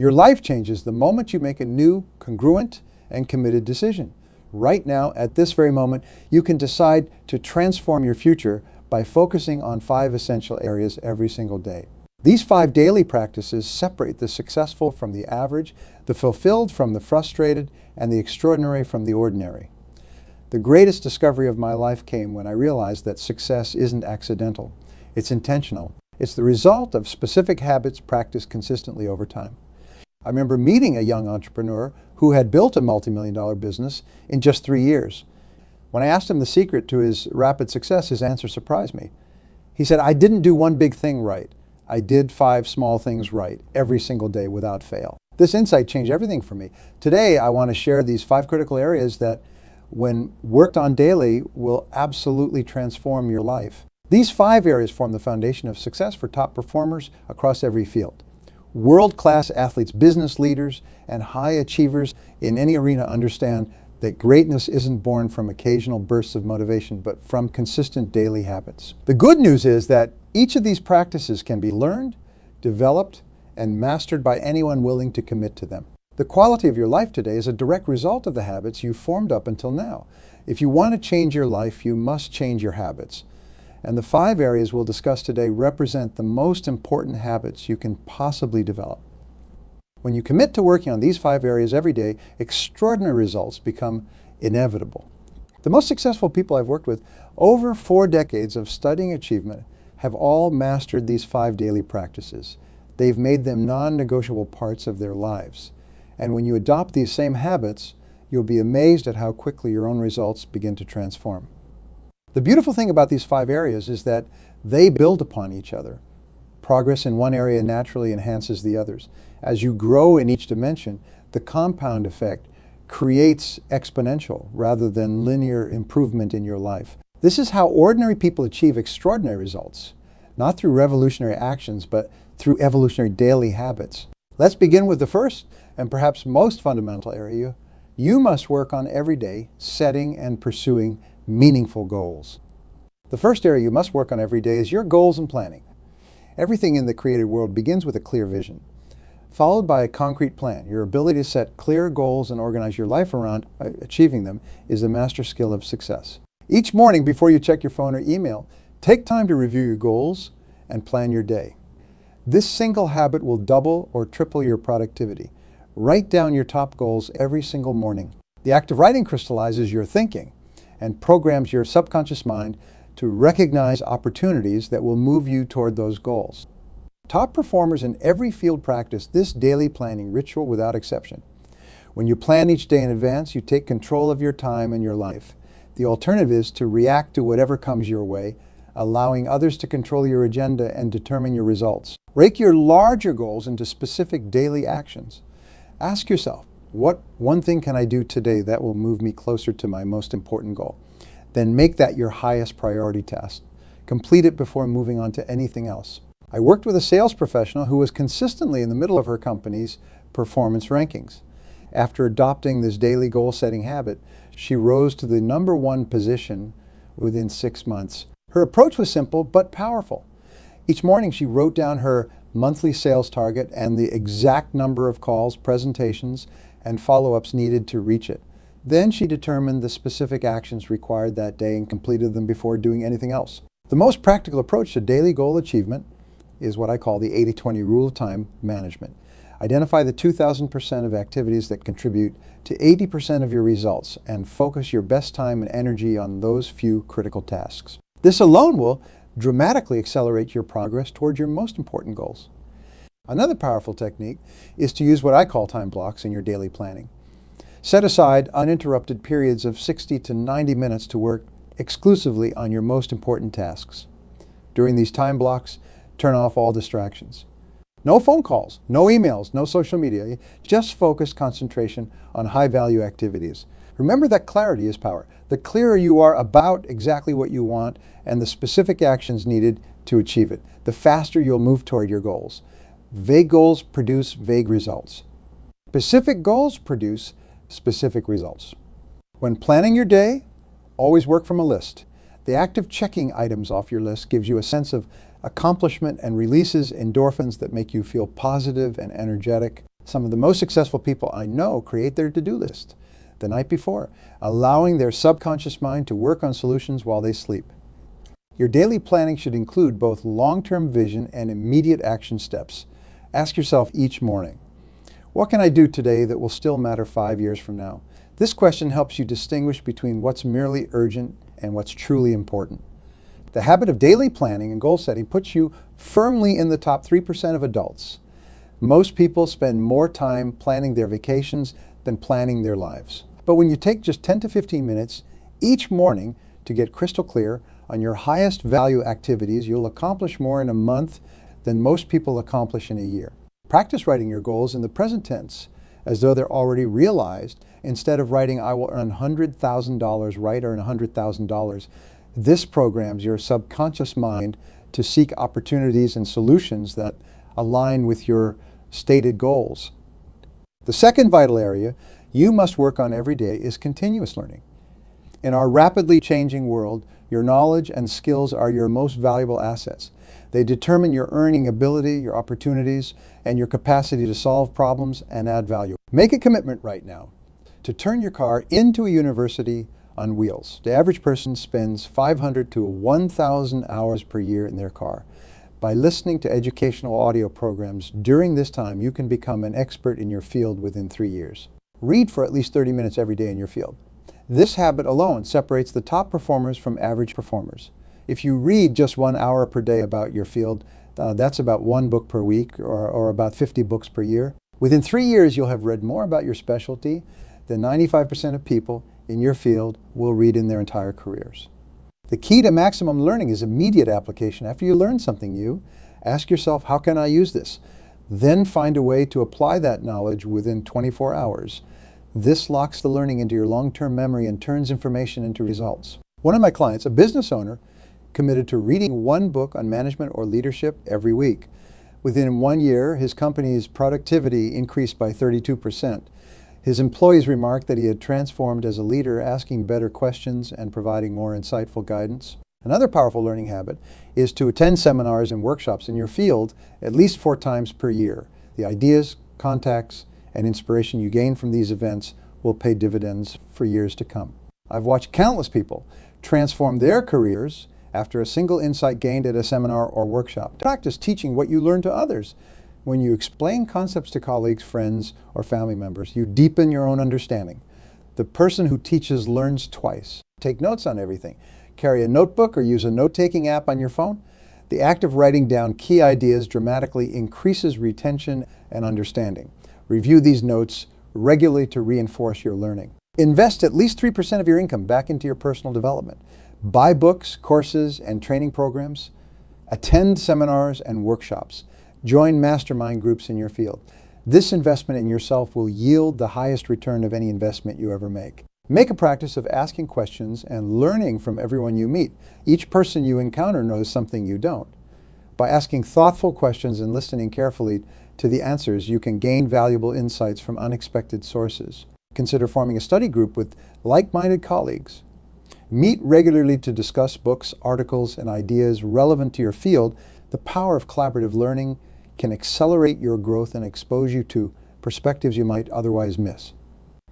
Your life changes the moment you make a new, congruent, and committed decision. Right now, at this very moment, you can decide to transform your future by focusing on 5 essential areas every single day. These 5 daily practices separate the successful from the average, the fulfilled from the frustrated, and the extraordinary from the ordinary. The greatest discovery of my life came when I realized that success isn't accidental. It's intentional. It's the result of specific habits practiced consistently over time. I remember meeting a young entrepreneur who had built a multi-million-dollar business in just 3 years. When I asked him the secret to his rapid success, his answer surprised me. He said, "I didn't do one big thing right. I did 5 small things right every single day without fail." This insight changed everything for me. Today, I want to share these 5 critical areas that, when worked on daily, will absolutely transform your life. These 5 areas form the foundation of success for top performers across every field. World-class athletes, business leaders, and high achievers in any arena understand that greatness isn't born from occasional bursts of motivation, but from consistent daily habits. The good news is that each of these practices can be learned, developed, and mastered by anyone willing to commit to them. The quality of your life today is a direct result of the habits you've formed up until now. If you want to change your life, you must change your habits. And the 5 areas we'll discuss today represent the most important habits you can possibly develop. When you commit to working on these 5 areas every day, extraordinary results become inevitable. The most successful people I've worked with, over 4 decades of studying achievement, have all mastered these 5 daily practices. They've made them non-negotiable parts of their lives. And when you adopt these same habits, you'll be amazed at how quickly your own results begin to transform. The beautiful thing about these 5 areas is that they build upon each other. Progress in one area naturally enhances the others. As you grow in each dimension, the compound effect creates exponential rather than linear improvement in your life. This is how ordinary people achieve extraordinary results, not through revolutionary actions, but through evolutionary daily habits. Let's begin with the first and perhaps most fundamental area. You must work on every day setting and pursuing meaningful goals. The first area you must work on every day is your goals and planning. Everything in the created world begins with a clear vision, followed by a concrete plan. Your ability to set clear goals and organize your life around achieving them is the master skill of success. Each morning before you check your phone or email, take time to review your goals and plan your day. This single habit will double or triple your productivity. Write down your top goals every single morning. The act of writing crystallizes your thinking and programs your subconscious mind to recognize opportunities that will move you toward those goals. Top performers in every field practice this daily planning ritual without exception. When you plan each day in advance, you take control of your time and your life. The alternative is to react to whatever comes your way, allowing others to control your agenda and determine your results. Break your larger goals into specific daily actions. Ask yourself, what one thing can I do today that will move me closer to my most important goal? Then make that your highest priority task. Complete it before moving on to anything else. I worked with a sales professional who was consistently in the middle of her company's performance rankings. After adopting this daily goal-setting habit, she rose to the #1 position within 6 months. Her approach was simple but powerful. Each morning she wrote down her monthly sales target and the exact number of calls, presentations, and follow-ups needed to reach it. Then she determined the specific actions required that day and completed them before doing anything else. The most practical approach to daily goal achievement is what I call the 80-20 rule of time management. Identify the 2,000% of activities that contribute to 80% of your results and focus your best time and energy on those few critical tasks. This alone will dramatically accelerate your progress toward your most important goals. Another powerful technique is to use what I call time blocks in your daily planning. Set aside uninterrupted periods of 60 to 90 minutes to work exclusively on your most important tasks. During these time blocks, turn off all distractions. No phone calls, no emails, no social media, just focused concentration on high-value activities. Remember that clarity is power. The clearer you are about exactly what you want and the specific actions needed to achieve it, the faster you'll move toward your goals. Vague goals produce vague results. Specific goals produce specific results. When planning your day, always work from a list. The act of checking items off your list gives you a sense of accomplishment and releases endorphins that make you feel positive and energetic. Some of the most successful people I know create their to-do list the night before, allowing their subconscious mind to work on solutions while they sleep. Your daily planning should include both long-term vision and immediate action steps. Ask yourself each morning, what can I do today that will still matter 5 years from now? This question helps you distinguish between what's merely urgent and what's truly important. The habit of daily planning and goal setting puts you firmly in the top 3% of adults. Most people spend more time planning their vacations than planning their lives. But when you take just 10 to 15 minutes each morning to get crystal clear on your highest value activities, you'll accomplish more in a month than most people accomplish in a year. Practice writing your goals in the present tense as though they're already realized instead of writing, I will earn $100,000, right, or $100,000. This programs your subconscious mind to seek opportunities and solutions that align with your stated goals. The second vital area you must work on every day is continuous learning. In our rapidly changing world, your knowledge and skills are your most valuable assets. They determine your earning ability, your opportunities, and your capacity to solve problems and add value. Make a commitment right now to turn your car into a university on wheels. The average person spends 500 to 1,000 hours per year in their car. By listening to educational audio programs during this time, you can become an expert in your field within 3 years. Read for at least 30 minutes every day in your field. This habit alone separates the top performers from average performers. If you read just 1 hour per day about your field, that's about 1 book per week or about 50 books per year. Within 3 years, you'll have read more about your specialty than 95% of people in your field will read in their entire careers. The key to maximum learning is immediate application. After you learn something new, ask yourself, how can I use this? Then find a way to apply that knowledge within 24 hours. This locks the learning into your long-term memory and turns information into results. One of my clients, a business owner, committed to reading 1 book on management or leadership every week. Within 1 year, his company's productivity increased by 32%. His employees remarked that he had transformed as a leader, asking better questions and providing more insightful guidance. Another powerful learning habit is to attend seminars and workshops in your field at least 4 times per year. The ideas, contacts, and inspiration you gain from these events will pay dividends for years to come. I've watched countless people transform their careers after a single insight gained at a seminar or workshop. Practice teaching what you learn to others. When you explain concepts to colleagues, friends, or family members, you deepen your own understanding. The person who teaches learns twice. Take notes on everything. Carry a notebook or use a note-taking app on your phone. The act of writing down key ideas dramatically increases retention and understanding. Review these notes regularly to reinforce your learning. Invest at least 3% of your income back into your personal development. Buy books, courses, and training programs. Attend seminars and workshops. Join mastermind groups in your field. This investment in yourself will yield the highest return of any investment you ever make. Make a practice of asking questions and learning from everyone you meet. Each person you encounter knows something you don't. By asking thoughtful questions and listening carefully to the answers, you can gain valuable insights from unexpected sources. Consider forming a study group with like-minded colleagues. Meet regularly to discuss books, articles, and ideas relevant to your field. The power of collaborative learning can accelerate your growth and expose you to perspectives you might otherwise miss.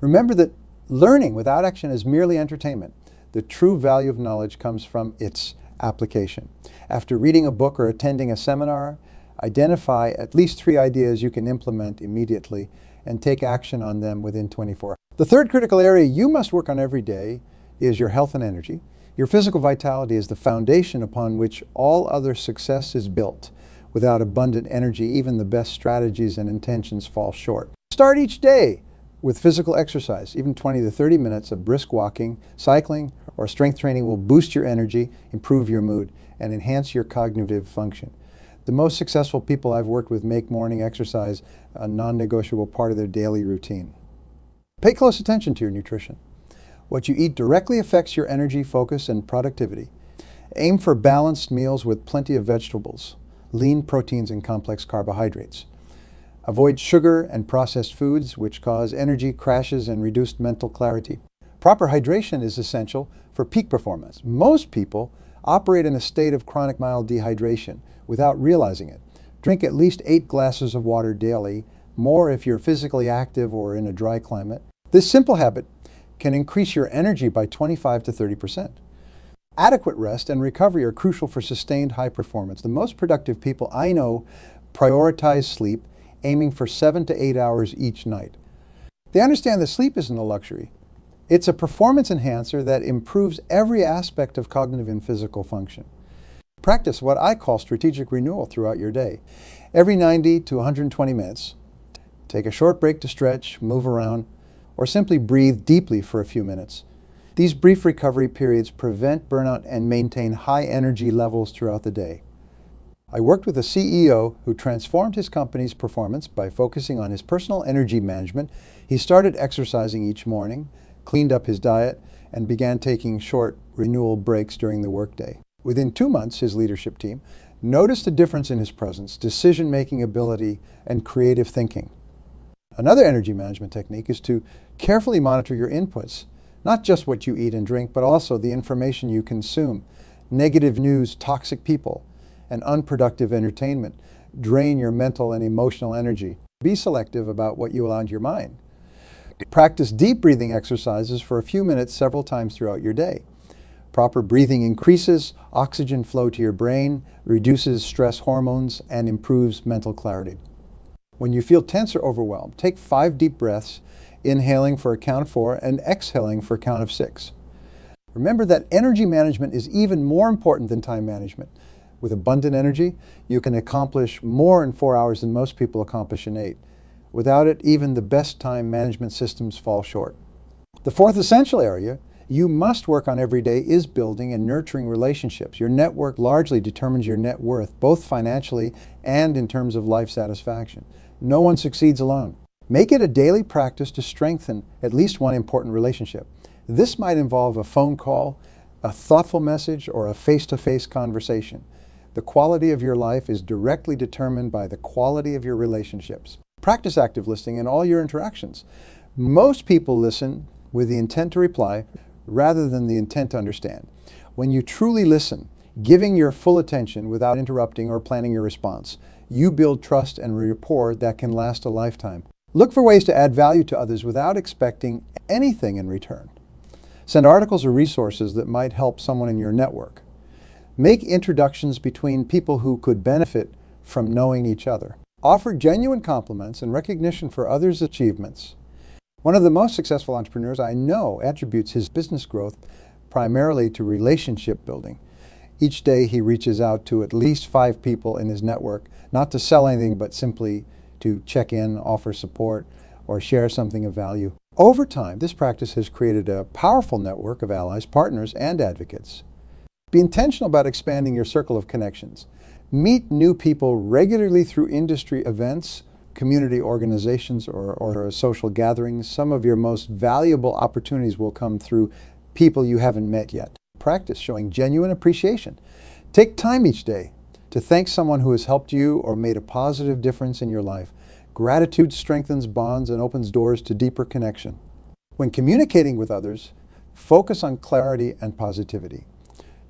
Remember that learning without action is merely entertainment. The true value of knowledge comes from its application. After reading a book or attending a seminar, identify at least 3 ideas you can implement immediately and take action on them within 24 hours. The third critical area you must work on every day is your health and energy. Your physical vitality is the foundation upon which all other success is built. Without abundant energy, even the best strategies and intentions fall short. Start each day with physical exercise. Even 20 to 30 minutes of brisk walking, cycling, or strength training will boost your energy, improve your mood, and enhance your cognitive function. The most successful people I've worked with make morning exercise a non-negotiable part of their daily routine. Pay close attention to your nutrition. What you eat directly affects your energy, focus, and productivity. Aim for balanced meals with plenty of vegetables, lean proteins, and complex carbohydrates. Avoid sugar and processed foods, which cause energy crashes and reduced mental clarity. Proper hydration is essential for peak performance. Most people operate in a state of chronic mild dehydration without realizing it. Drink at least 8 glasses of water daily, more if you're physically active or in a dry climate. This simple habit can increase your energy by 25 to 30%. Adequate rest and recovery are crucial for sustained high performance. The most productive people I know prioritize sleep, aiming for 7 to 8 hours each night. They understand that sleep isn't a luxury. It's a performance enhancer that improves every aspect of cognitive and physical function. Practice what I call strategic renewal throughout your day. Every 90 to 120 minutes, take a short break to stretch, move around, or simply breathe deeply for a few minutes. These brief recovery periods prevent burnout and maintain high energy levels throughout the day. I worked with a CEO who transformed his company's performance by focusing on his personal energy management. He started exercising each morning, cleaned up his diet, and began taking short renewal breaks during the workday. Within 2 months, his leadership team noticed a difference in his presence, decision-making ability, and creative thinking. Another energy management technique is to carefully monitor your inputs, not just what you eat and drink, but also the information you consume. Negative news, toxic people, and unproductive entertainment drain your mental and emotional energy. Be selective about what you allow into your mind. Practice deep breathing exercises for a few minutes several times throughout your day. Proper breathing increases oxygen flow to your brain, reduces stress hormones, and improves mental clarity. When you feel tense or overwhelmed, take 5 deep breaths, inhaling for a count of 4 and exhaling for a count of 6. Remember that energy management is even more important than time management. With abundant energy, you can accomplish more in 4 hours than most people accomplish in 8. Without it, even the best time management systems fall short. The fourth essential area you must work on every day is building and nurturing relationships. Your network largely determines your net worth, both financially and in terms of life satisfaction. No one succeeds alone. Make it a daily practice to strengthen at least one important relationship. This might involve a phone call, a thoughtful message, or a face-to-face conversation. The quality of your life is directly determined by the quality of your relationships. Practice active listening in all your interactions. Most people listen with the intent to reply rather than the intent to understand. When you truly listen, giving your full attention without interrupting or planning your response, you build trust and rapport that can last a lifetime. Look for ways to add value to others without expecting anything in return. Send articles or resources that might help someone in your network. Make introductions between people who could benefit from knowing each other. Offer genuine compliments and recognition for others' achievements. One of the most successful entrepreneurs I know attributes his business growth primarily to relationship building. Each day he reaches out to at least 5 people in his network, not to sell anything, but simply to check in, offer support, or share something of value. Over time, this practice has created a powerful network of allies, partners, and advocates. Be intentional about expanding your circle of connections. Meet new people regularly through industry events, community organizations, or social gatherings. Some of your most valuable opportunities will come through people you haven't met yet. Practice showing genuine appreciation. Take time each day to thank someone who has helped you or made a positive difference in your life. Gratitude strengthens bonds and opens doors to deeper connection. When communicating with others, focus on clarity and positivity.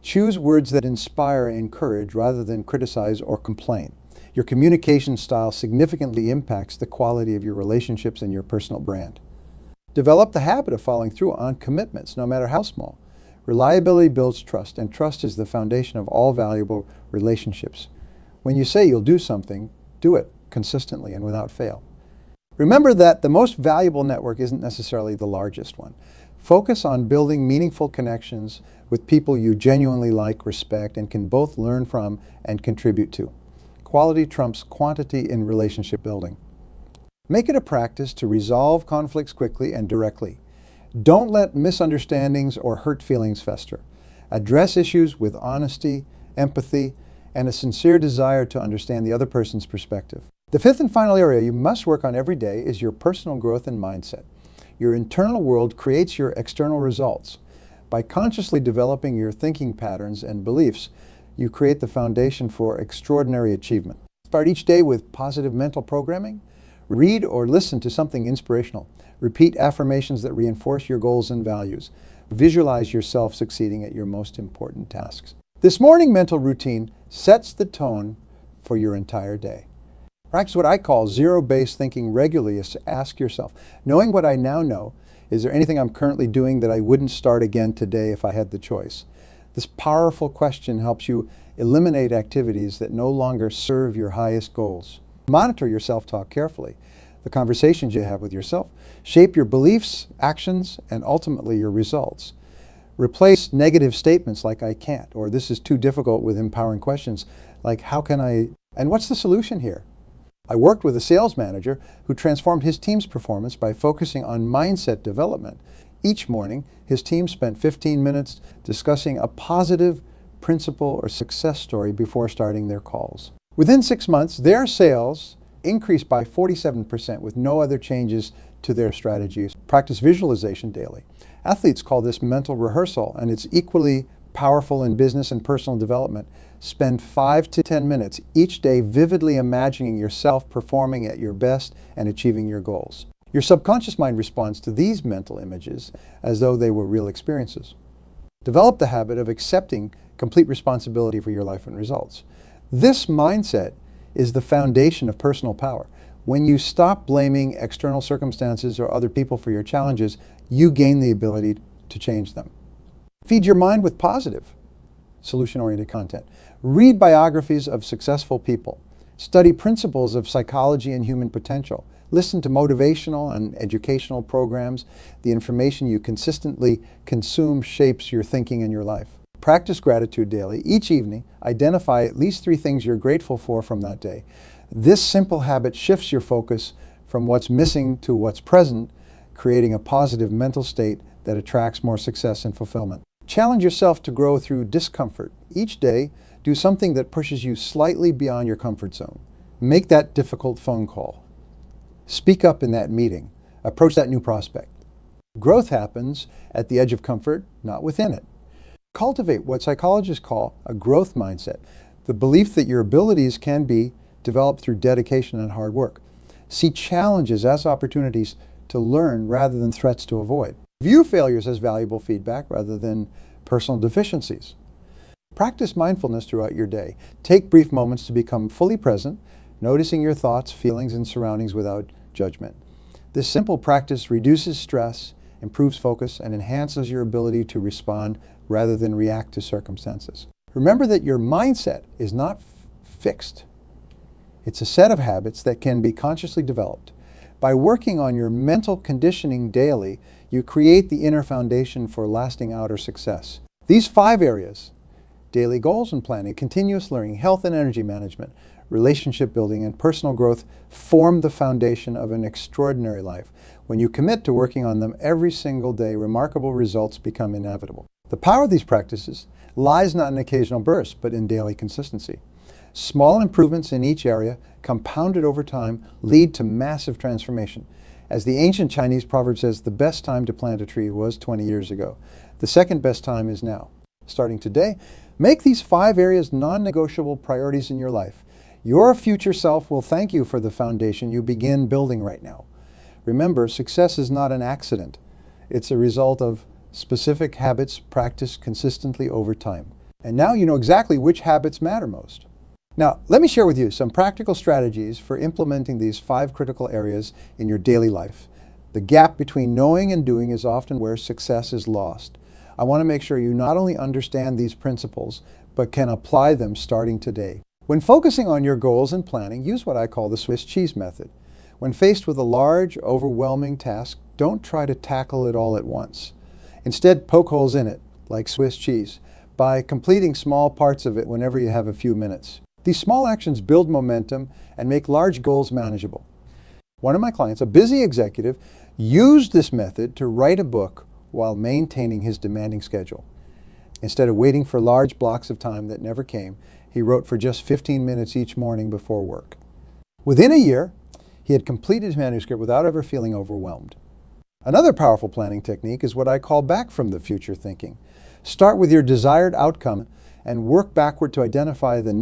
Choose words that inspire and encourage rather than criticize or complain. Your communication style significantly impacts the quality of your relationships and your personal brand. Develop the habit of following through on commitments, no matter how small. Reliability builds trust, and trust is the foundation of all valuable relationships. When you say you'll do something, do it consistently and without fail. Remember that the most valuable network isn't necessarily the largest one. Focus on building meaningful connections with people you genuinely like, respect, and can both learn from and contribute to. Quality trumps quantity in relationship building. Make it a practice to resolve conflicts quickly and directly. Don't let misunderstandings or hurt feelings fester. Address issues with honesty, empathy, and a sincere desire to understand the other person's perspective. The fifth and final area you must work on every day is your personal growth and mindset. Your internal world creates your external results. By consciously developing your thinking patterns and beliefs, you create the foundation for extraordinary achievement. Start each day with positive mental programming. Read or listen to something inspirational. Repeat affirmations that reinforce your goals and values. Visualize yourself succeeding at your most important tasks. This morning mental routine sets the tone for your entire day. Practice what I call zero-based thinking regularly. Is to ask yourself, knowing what I now know, is there anything I'm currently doing that I wouldn't start again today if I had the choice? This powerful question helps you eliminate activities that no longer serve your highest goals. Monitor your self-talk carefully. The conversations you have with yourself shape your beliefs, actions, and ultimately your results. Replace negative statements like "I can't" or "this is too difficult" with empowering questions like "how can I" and "what's the solution here?" I worked with a sales manager who transformed his team's performance by focusing on mindset development. Each morning, his team spent 15 minutes discussing a positive principle or success story before starting their calls. Within 6 months, their sales increased by 47% with no other changes to their strategies. Practice visualization daily. Athletes call this mental rehearsal, and it's equally powerful in business and personal development. Spend 5 to 10 minutes each day vividly imagining yourself performing at your best and achieving your goals. Your subconscious mind responds to these mental images as though they were real experiences. Develop the habit of accepting complete responsibility for your life and results. This mindset is the foundation of personal power. When you stop blaming external circumstances or other people for your challenges, you gain the ability to change them. Feed your mind with positive, solution-oriented content. Read biographies of successful people. Study principles of psychology and human potential. Listen to motivational and educational programs. The information you consistently consume shapes your thinking and your life. Practice gratitude daily. Each evening, identify at least 3 things you're grateful for from that day. This simple habit shifts your focus from what's missing to what's present, creating a positive mental state that attracts more success and fulfillment. Challenge yourself to grow through discomfort. Each day, do something that pushes you slightly beyond your comfort zone. Make that difficult phone call. Speak up in that meeting. Approach that new prospect. Growth happens at the edge of comfort, not within it. Cultivate what psychologists call a growth mindset, the belief that your abilities can be developed through dedication and hard work. See challenges as opportunities to learn rather than threats to avoid. View failures as valuable feedback rather than personal deficiencies. Practice mindfulness throughout your day. Take brief moments to become fully present, noticing your thoughts, feelings, and surroundings without judgment. This simple practice reduces stress, improves focus, and enhances your ability to respond rather than react to circumstances. Remember that your mindset is not fixed. It's a set of habits that can be consciously developed. By working on your mental conditioning daily, you create the inner foundation for lasting outer success. These 5 areas, daily goals and planning, continuous learning, health and energy management, relationship building, and personal growth, form the foundation of an extraordinary life. When you commit to working on them every single day, remarkable results become inevitable. The power of these practices lies not in occasional bursts, but in daily consistency. Small improvements in each area, compounded over time, lead to massive transformation. As the ancient Chinese proverb says, the best time to plant a tree was 20 years ago. The second best time is now. Starting today, make these 5 areas non-negotiable priorities in your life. Your future self will thank you for the foundation you begin building right now. Remember, success is not an accident. It's a result of specific habits practiced consistently over time. And now you know exactly which habits matter most. Now, let me share with you some practical strategies for implementing these 5 critical areas in your daily life. The gap between knowing and doing is often where success is lost. I want to make sure you not only understand these principles, but can apply them starting today. When focusing on your goals and planning, use what I call the Swiss cheese method. When faced with a large, overwhelming task, don't try to tackle it all at once. Instead, poke holes in it, like Swiss cheese, by completing small parts of it whenever you have a few minutes. These small actions build momentum and make large goals manageable. One of my clients, a busy executive, used this method to write a book while maintaining his demanding schedule. Instead of waiting for large blocks of time that never came, he wrote for just 15 minutes each morning before work. Within a year, he had completed his manuscript without ever feeling overwhelmed. Another powerful planning technique is what I call back from the future thinking. Start with your desired outcome and work backward to identify the